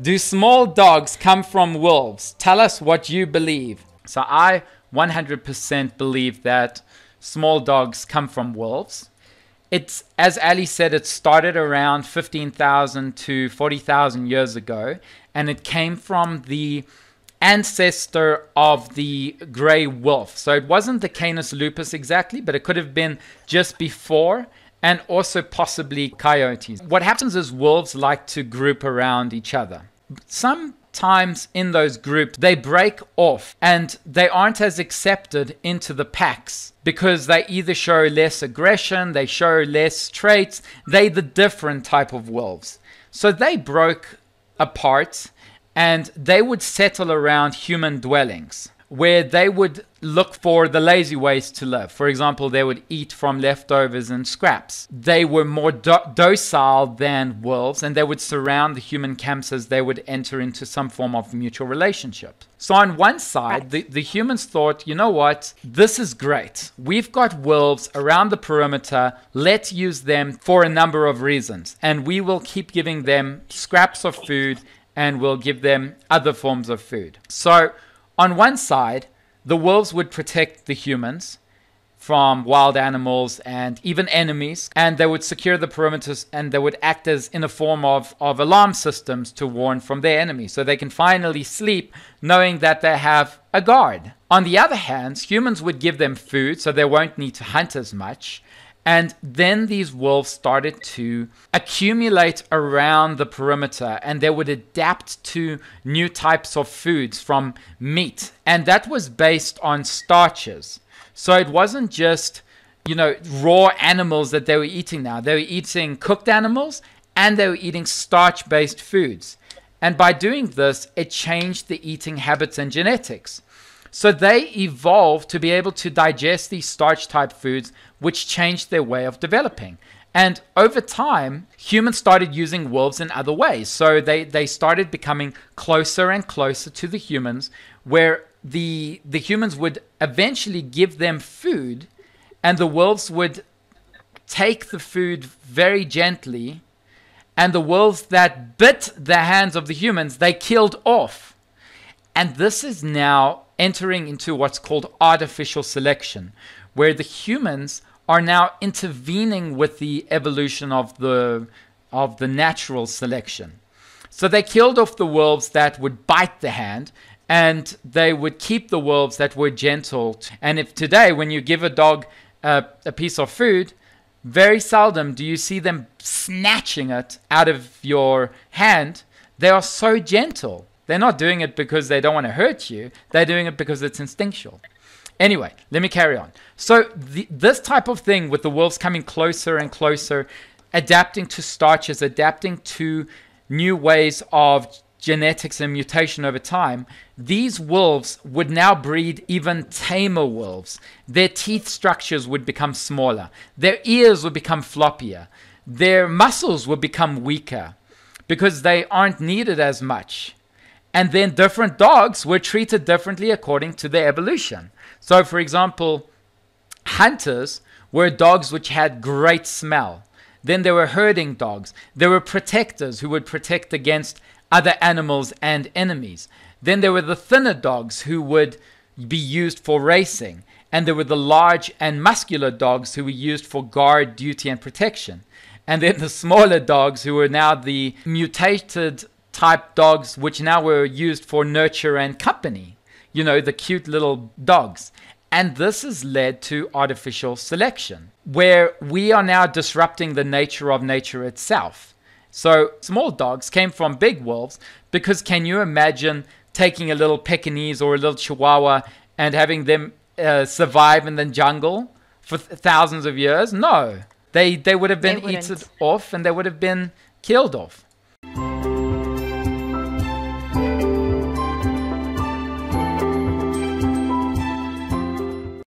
Do small dogs come from wolves? Tell us what you believe. So I 100% believe that small dogs come from wolves. It's, as Ali said, it started around 15,000 to 40,000 years ago, and it came from the ancestor of the gray wolf. So it wasn't the Canis lupus exactly, but it could have been just before, and also possibly coyotes. What happens is wolves like to group around each other. Sometimes in those groups, they break off and they aren't as accepted into the packs because they either show less aggression, they show less traits, they're the different type of wolves. So they broke apart and they would settle around human dwellings where they would look for the lazy ways to live. For example, they would eat from leftovers and scraps. They were more docile than wolves, and they would surround the human camps as they would enter into some form of mutual relationship. So on one side, the humans thought, you know what, this is great. We've got wolves around the perimeter. Let's use them for a number of reasons. And we will keep giving them scraps of food, and we'll give them other forms of food. So on one side, the wolves would protect the humans from wild animals and even enemies, and they would secure the perimeters, and they would act as in a form of alarm systems to warn from their enemies, so they can finally sleep knowing that they have a guard. On the other hand, humans would give them food so they won't need to hunt as much. And then these wolves started to accumulate around the perimeter, and they would adapt to new types of foods from meat. And that was based on starches. So it wasn't just, raw animals that they were eating now. They were eating cooked animals, and they were eating starch-based foods. And by doing this, it changed the eating habits and genetics. So they evolved to be able to digest these starch-type foods, which changed their way of developing. And over time, humans started using wolves in other ways. So they started becoming closer and closer to the humans, where the humans would eventually give them food, and the wolves would take the food very gently, and the wolves that bit the hands of the humans, they killed off. And this is now entering into what's called artificial selection, where the humans are now intervening with the evolution of the natural selection. So they killed off the wolves that would bite the hand, and they would keep the wolves that were gentle. And if today, when you give a dog a piece of food, very seldom do you see them snatching it out of your hand. They are so gentle. They're not doing it because they don't want to hurt you. They're doing it because it's instinctual. Anyway, let me carry on. So this type of thing with the wolves coming closer and closer, adapting to starches, adapting to new ways of genetics and mutation over time, these wolves would now breed even tamer wolves. Their teeth structures would become smaller. Their ears would become floppier. Their muscles would become weaker because they aren't needed as much. And then different dogs were treated differently according to their evolution. So, for example, hunters were dogs which had great smell. Then there were herding dogs. There were protectors who would protect against other animals and enemies. Then there were the thinner dogs who would be used for racing. And there were the large and muscular dogs who were used for guard duty and protection. And then the smaller dogs who were now the mutated type dogs, which now were used for nurture and company, the cute little dogs. And this has led to artificial selection, where we are now disrupting the nature of nature itself. So small dogs came from big wolves, because can you imagine taking a little Pekingese or a little Chihuahua and having them survive in the jungle for thousands of years? No, they would have been eaten off, and they would have been killed off.